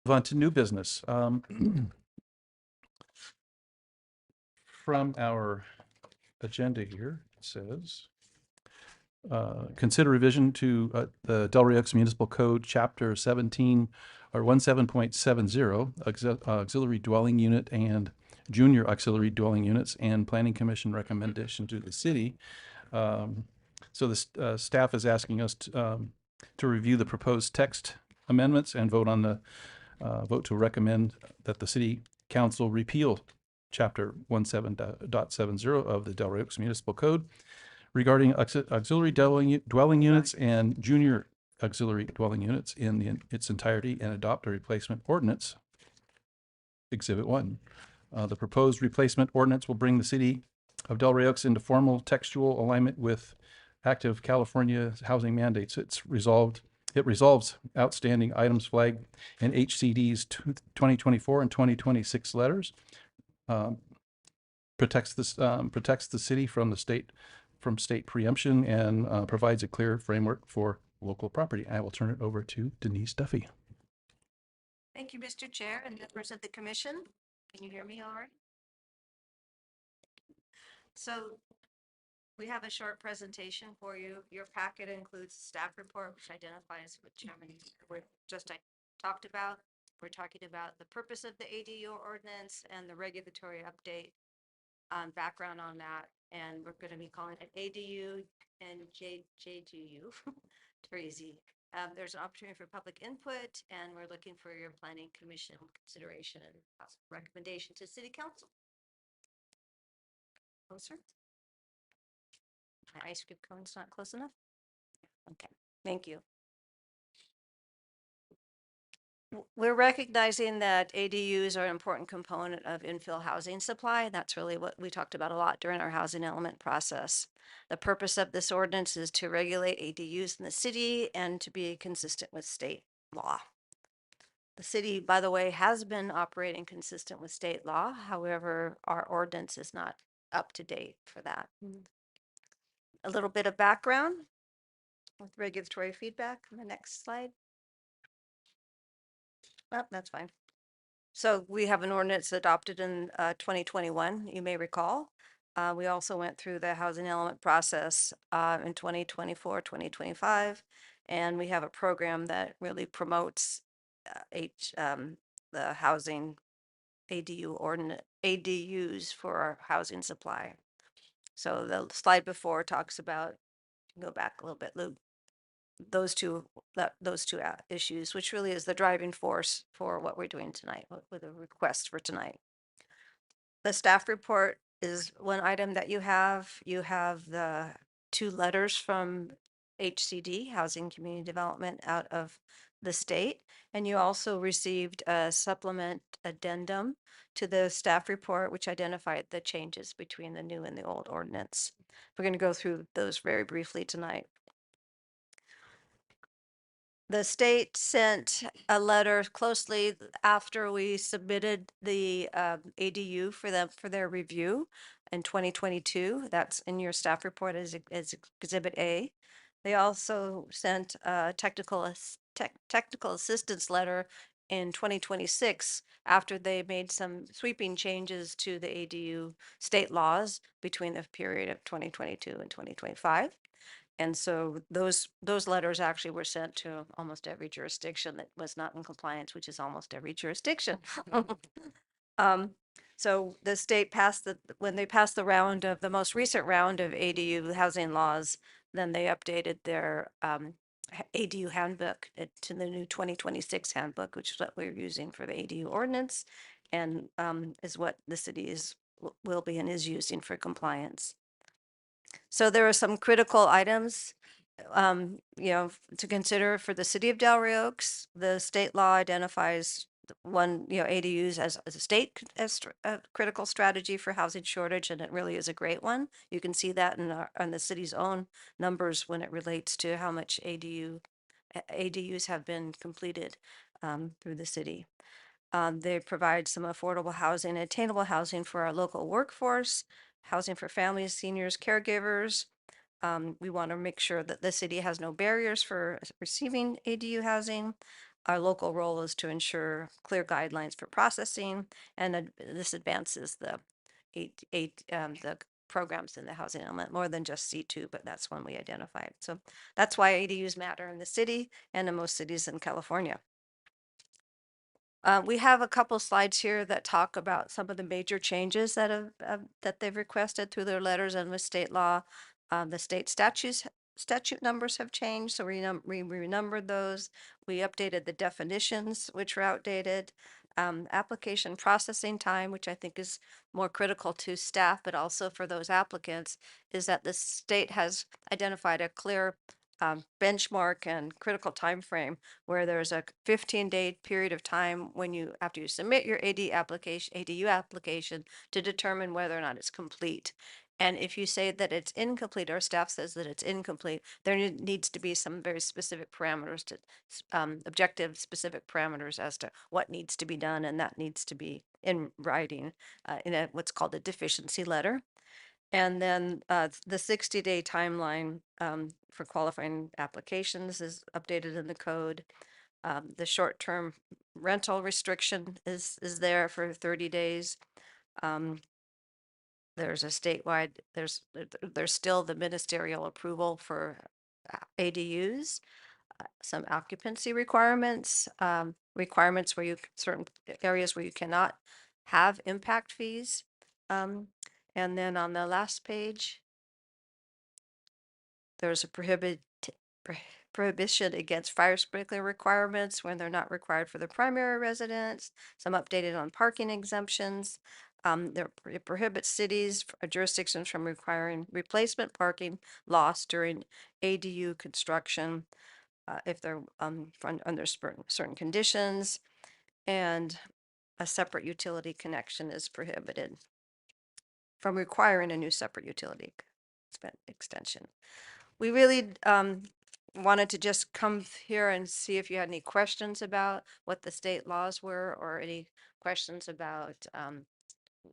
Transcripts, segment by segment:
Move on to new business. From our agenda here, it says, consider revision to the Del Rio Oaks Municipal Code, Chapter 17, or 17.70, auxiliary dwelling unit and junior auxiliary dwelling units, and Planning Commission recommendation to the city. So the staff is asking us to review the proposed text amendments and vote to recommend that the city council repeal chapter 17.70 of the Del Rio Oaks Municipal Code regarding auxiliary dwelling units and junior auxiliary dwelling units in its entirety and adopt a replacement ordinance, Exhibit 1. The proposed replacement ordinance will bring the city of Del Rio Oaks into formal textual alignment with active California housing mandates. It resolves outstanding items flagged in HCD's 2024 and 2026 letters, protects the city from state preemption, and provides a clear framework for local property. I will turn it over to Denise Duffy. Thank you, Mr. Chair and members of the commission. Can you hear me all right? So we have a short presentation for you. Your packet includes a staff report, which identifies what Chairman talked about. We're talking about the purpose of the ADU ordinance and the regulatory update, background on that. And we're going to be calling it ADU and JGU. Very easy. There's an opportunity for public input, and we're looking for your planning commission consideration and recommendation to city council. Closer. My ice cream cone's not close enough. Okay, thank you. We're recognizing that ADUs are an important component of infill housing supply. That's really what we talked about a lot during our housing element process. The purpose of this ordinance is to regulate ADUs in the city and to be consistent with state law. The city, by the way, has been operating consistent with state law. However, our ordinance is not up to date for that. A little bit of background with regulatory feedback on the next slide. Oh, that's fine. So we have an ordinance adopted in 2021, you may recall. We also went through the housing element process in 2024, 2025, and we have a program that really promotes the housing ADUs for our housing supply. So the slide before talks about, go back a little bit, Lou, those two issues, which really is the driving force for what we're doing tonight with a request for tonight. The staff report is one item that you have. You have the 2 letters from HCD, Housing Community Development, out of the state. And you also received a supplement addendum to the staff report, which identified the changes between the new and the old ordinance. We're going to go through those very briefly tonight. The state sent a letter closely after we submitted the ADU for their review in 2022. That's in your staff report as Exhibit A. They also sent a technical assistance letter in 2026 after they made some sweeping changes to the ADU state laws between the period of 2022 and 2025. And so those letters actually were sent to almost every jurisdiction that was not in compliance, which is almost every jurisdiction. So the state when they passed the most recent round of ADU housing laws, then they updated their ADU handbook to the new 2026 handbook, which is what we're using for the ADU ordinance, and is what the city will be and is using for compliance. So there are some critical items, to consider for the city of Del Rio Oaks. The state law identifies ADUs as a state critical strategy for housing shortage, and it really is a great one. You can see that in the city's own numbers when it relates to how much ADUs have been completed through the city. They provide some affordable housing, attainable housing for our local workforce, housing for families, seniors, caregivers. We want to make sure that the city has no barriers for receiving ADU housing. our local role is to ensure clear guidelines for processing, and this advances the the programs in the housing element more than just C2, but that's one we identified. So that's why ADUs matter in the city and in most cities in California. We have a couple slides here that talk about some of the major changes that that they've requested through their letters and with state law. The state statute numbers have changed, so we renumbered those. We updated the definitions, which were outdated. Application processing time, which I think is more critical to staff, but also for those applicants, is that the state has identified a clear benchmark and critical time frame where there's a 15-day period of time when you, after you submit your ADU application, to determine whether or not it's complete. And if you say that it's incomplete, or staff says that it's incomplete, there needs to be some very specific parameters to objective specific parameters as to what needs to be done, and that needs to be in writing in what's called a deficiency letter. And then the 60-day timeline for qualifying applications is updated in the code. The short-term rental restriction is there for 30 days. There's a statewide, there's still the ministerial approval for ADUs, some occupancy requirements, requirements where certain areas where you cannot have impact fees. And then on the last page, there's a prohibition against fire sprinkler requirements when they're not required for the primary residence, some updated on parking exemptions. It prohibits cities, jurisdictions from requiring replacement parking lots during ADU construction if they're under certain conditions, and a separate utility connection is prohibited from requiring a new separate utility extension. We really wanted to just come here and see if you had any questions about what the state laws were, or any questions about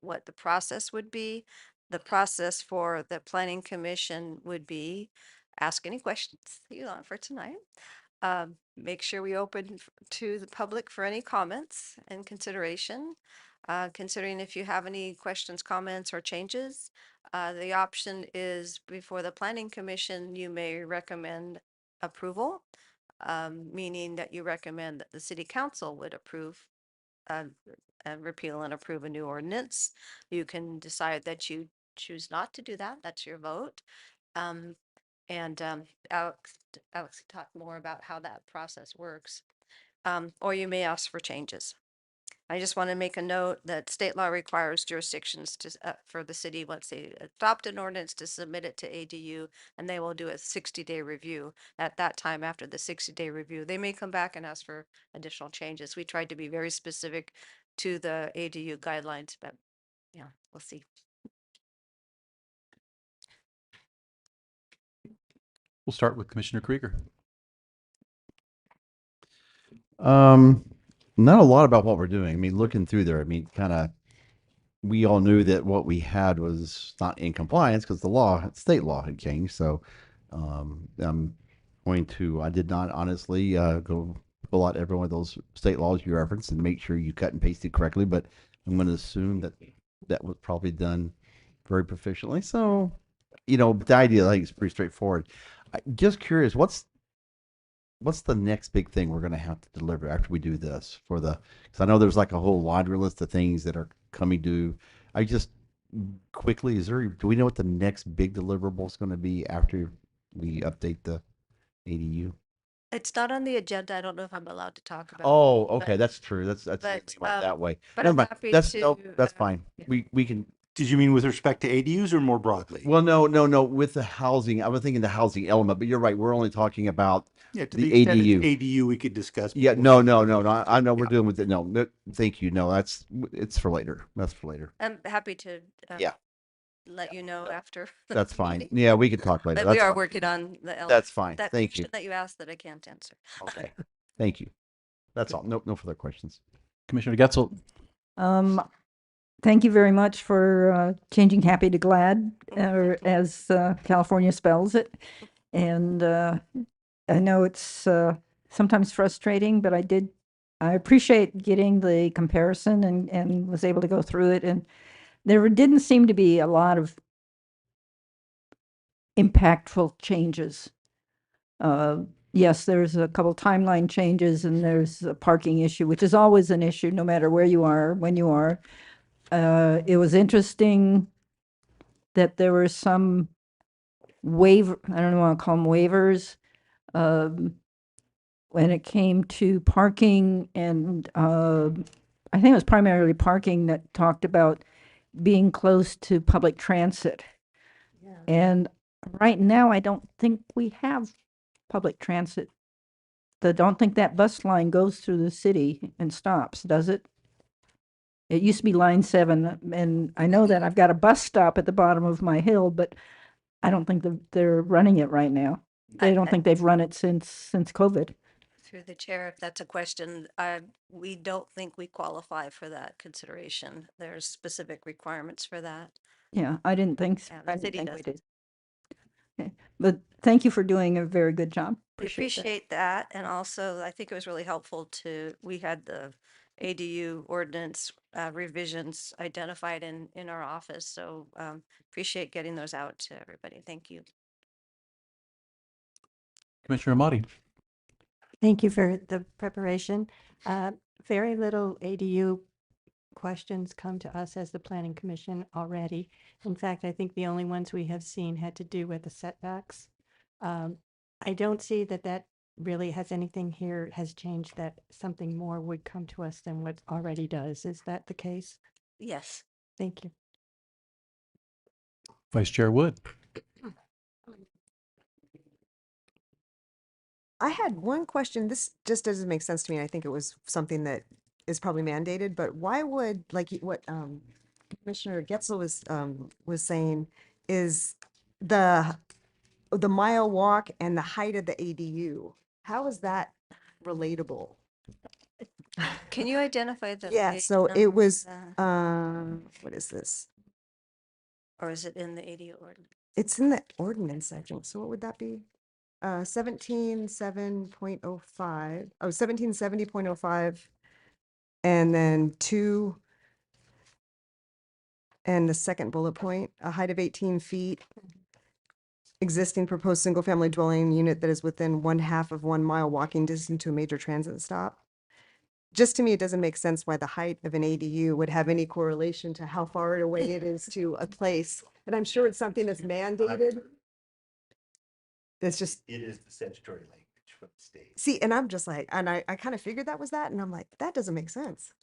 what the process would be. The process for the Planning Commission would be ask any questions that you want for tonight. Make sure we open to the public for any comments and consideration. Considering if you have any questions, comments, or changes, the option is before the Planning Commission, you may recommend approval, meaning that you recommend that the City Council would approve repeal and approve a new ordinance. You can decide that you choose not to do that. That's your vote. Alex can talk more about how that process works. Or you may ask for changes. I just want to make a note that state law requires jurisdictions to, for the city, once they adopt an ordinance, to submit it to ADU, and they will do a 60-day review. At that time, after the 60-day review, they may come back and ask for additional changes. We tried to be very specific to the ADU guidelines, but yeah, we'll see. We'll start with Commissioner Krieger. Not a lot about what we're doing. I mean, looking through there, I mean, kind of, we all knew that what we had was not in compliance because the law, state law had changed. So, I'm going to, I did not honestly go pull out every one of those state laws you referenced and make sure you cut and pasted correctly, but I'm going to assume that that was probably done very proficiently. So, you know, the idea, I think, is pretty straightforward. Just curious, what's the next big thing we're going to have to deliver after we do this for the, because I know there's like a whole laundry list of things that are coming due. I just quickly, do we know what the next big deliverable is going to be after we update the ADU? It's not on the agenda. I don't know if I'm allowed to talk about it. Oh, okay. but- That's true. That's but, that way. but Never I'm mind. happy That's, to, nope, that's uh, fine. yeah. We can, Did you mean with respect to ADUs or more broadly? well, no, with the housing, I was thinking the housing element, but you're right. We're only talking about, Yeah, to the the extent it's ADU. ADU we could discuss. yeah, before. no. I know we're Yeah. doing with it. No, thank you. No, it's for later. That's for later. I'm happy to Yeah. let you know after. the That's fine. meeting. Yeah, we can talk later. But we That's are fine. working on the That's fine. that Thank question you. that you asked that I can't answer. Okay. Thank you. That's all. No further questions. Commissioner Getzel. Thank you very much for changing happy to glad, or as California spells it. And I know it's sometimes frustrating, but I appreciate getting the comparison and was able to go through it. And there didn't seem to be a lot of impactful changes. Yes, there's a couple timeline changes and there's a parking issue, which is always an issue no matter where you are, when you are. It was interesting that there were some waiver, I don't want to call them waivers, when it came to parking and I think it was primarily parking that talked about being close to public transit. And right now, I don't think we have public transit. I don't think that bus line goes through the city and stops, does it? It used to be line 7, and I know that I've got a bus stop at the bottom of my hill, but I don't think they're running it right now. I don't think they've run it since COVID. Through the chair, if that's a question, we don't think we qualify for that consideration. There's specific requirements for that. Yeah, I didn't think so. Yeah, the I didn't city think we doesn't. did. Okay, but thank you for doing a very good job. We that. appreciate that. And also, I think it was really helpful we had the ADU ordinance revisions identified in our office. So appreciate getting those out to everybody. Thank you. Commissioner Amati. Thank you for the preparation. Very little ADU questions come to us as the Planning Commission already. In fact, I think the only ones we have seen had to do with the setbacks. I don't see that really has anything here has changed, that something more would come to us than what already does. Is that the case? Yes. Thank you. Vice Chair Wood. I had one question. This just doesn't make sense to me. I think it was something that is probably mandated, but why would, like what Commissioner Getzel was saying, is the mile walk and the height of the ADU, how is that relatable? Can you identify the? Yeah, page so number it of was the- what is this? Or is it in the ADU ordinance? It's in the ordinance section. So what would that be? 1770.05. Oh, 1770.05. And then 2. And the second bullet point, a height of 18 feet. Existing proposed single-family dwelling unit that is within 1/2 of 1 mile walking distance to a major transit stop. Just to me, it doesn't make sense why the height of an ADU would have any correlation to how far away it is to a place. And I'm sure it's something that's mandated. That's just, It is the statutory language from the state. see, and I'm just like, and I kind of figured that was that, and I'm like, that doesn't make sense.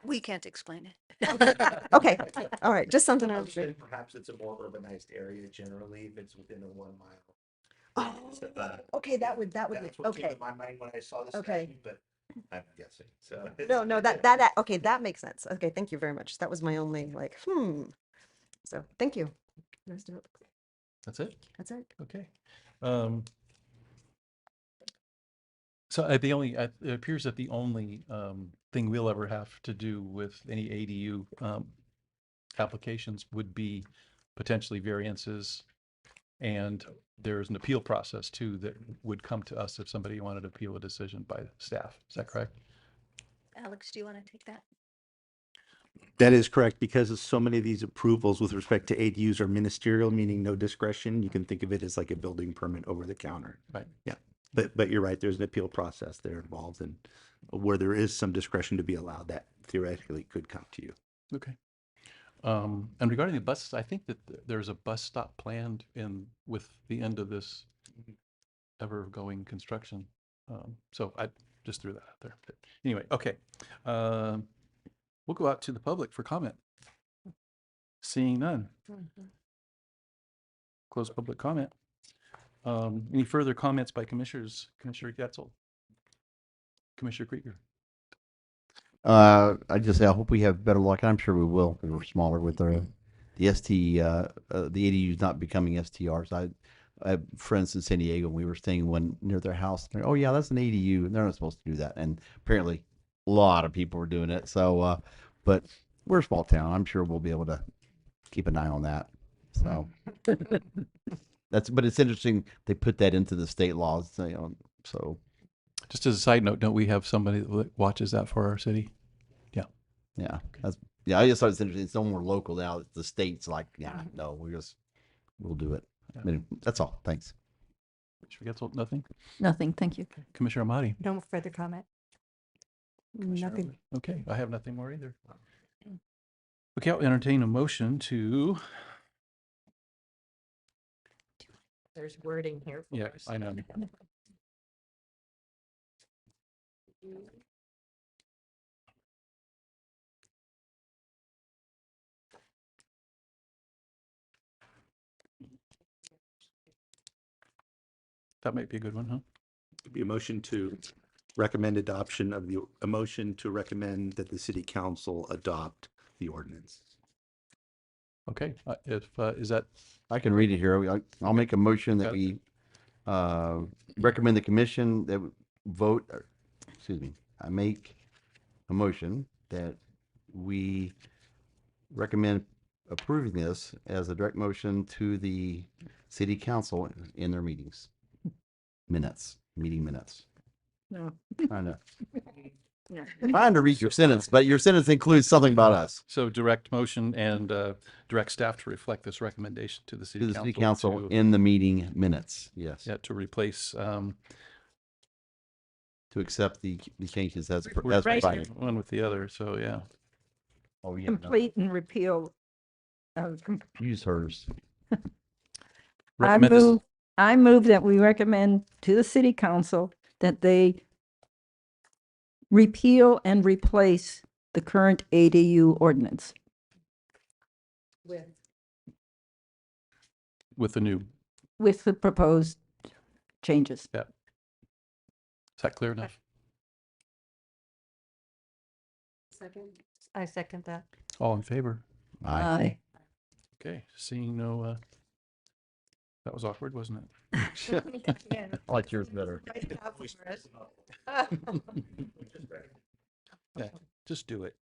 We can't explain it. Okay, all right, just something I was. Perhaps it's a more urbanized area generally, if it's within a 1 mile. Oh, okay, that would, That's what came okay. to my mind when I saw this Okay. statute, but I'm guessing, so. No, okay, that makes sense. Okay, thank you very much. That was my only like, So, thank you. Nice to- That's it? That's it. Okay. So it appears that the only thing we'll ever have to do with any ADU applications would be potentially variances. And there's an appeal process too that would come to us if somebody wanted to appeal a decision by staff. Is that correct? Alex, do you want to take that? That is correct, because of so many of these approvals with respect to ADUs are ministerial, meaning no discretion. You can think of it as like a building permit over the counter. Right. Yeah, but you're right, there's an appeal process there involved, and where there is some discretion to be allowed, that theoretically could come to you. Okay. And regarding the buses, I think that there's a bus stop planned with the end of this ever-going construction. So I just threw that out there. But anyway, okay. We'll go out to the public for comment. Seeing none. Close public comment. Any further comments by commissioners? Commissioner Getzel? Commissioner Krieger? I just say, I hope we have better luck. I'm sure we will, because we're smaller with the the ADUs not becoming STRs. I have friends in San Diego, and we were staying one near their house. Oh yeah, that's an ADU, and they're not supposed to do that. And apparently a lot of people were doing it. So, but we're a small town. I'm sure we'll be able to keep an eye on that. So but it's interesting. They put that into the state laws, so Just as a side note, don't we have somebody that watches that for our city? Yeah, yeah. I just thought it's interesting. It's no more local now. The state's like, yeah, no, we'll do it. Yeah. Anyway, that's all. Thanks. Commissioner Getzel, nothing? Nothing, thank you. Commissioner Amati? No further comment. Commissioner Nothing. Wood? Okay, I have nothing more either. Okay, I'll entertain a motion to, There's wording here. for yeah, us. I know. That might be a good one, huh? It'd be a motion to recommend adoption of a motion to recommend that the city council adopt the ordinance. Okay, is that, I can read it here. I'll make a motion that Okay. we recommend the commission that vote, excuse me, I make a motion that we recommend approving this as a direct motion to the city council in their meeting minutes. No. Trying to read your sentence, but your sentence includes something about us. so direct motion and direct staff to reflect this recommendation to the To city the council. city council to- in the meeting minutes, yes. Yeah, to replace, To accept the changes as we're as Right. provided. one with the other, so yeah. Oh, yeah. no. Complete and repeal. Use hers. Recommend this- I move that we recommend to the city council that they repeal and replace the current ADU ordinance with the new, with the proposed changes. is that clear enough? I second that. All in favor? Aye. Okay, seeing no, that was awkward, wasn't it? I like yours better. Yeah, just do it.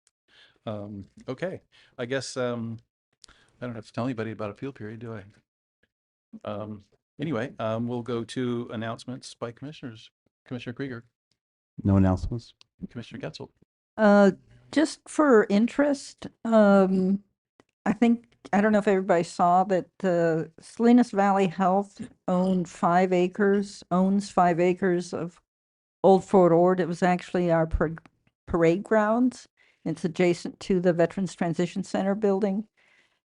Okay, I guess, I don't have to tell anybody about appeal period, do I? Anyway, we'll go to announcements by commissioners. Commissioner Krieger, No announcements? Commissioner Getzel. Just for interest, I think, I don't know if everybody saw that Salinas Valley Health owns 5 acres of Old Fort Ord. It was actually our parade grounds. It's adjacent to the Veterans Transition Center building,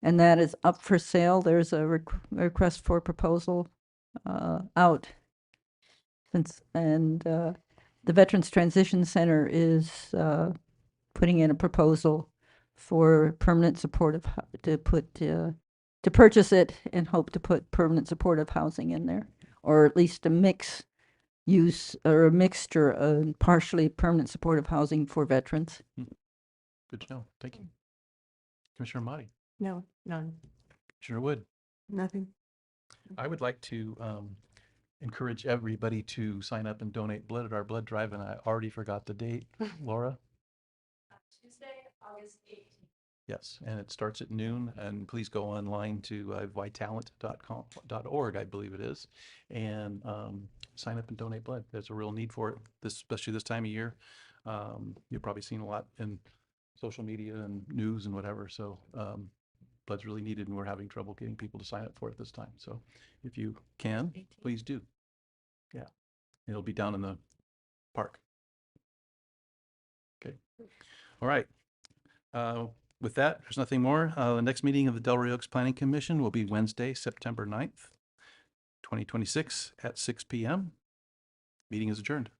and that is up for sale. There's a request for proposal out. The Veterans Transition Center is putting in a proposal for permanent supportive, to purchase it and hope to put permanent supportive housing in there, or at least a mix use or a mixture of partially permanent supportive housing for veterans. Good to know. Thank you. Commissioner Motti, No, none. Commissioner Wood. Nothing. I would like to encourage everybody to sign up and donate blood at our blood drive, and I already forgot the date. Laura? Tuesday, August 18th. Yes, and it starts at noon, and please go online to vitalent.org, I believe it is, and sign up and donate blood. There's a real need for it, especially this time of year. You've probably seen a lot in social media and news and whatever, so blood's really needed, and we're having trouble getting people to sign up for it this time. So if you can, please do. Yeah, it'll be down in the park. Okay, all right. With that, there's nothing more. The next meeting of the Delray Oaks Planning Commission will be Wednesday, September 9th, 2026 at 6 p.m. Meeting is adjourned.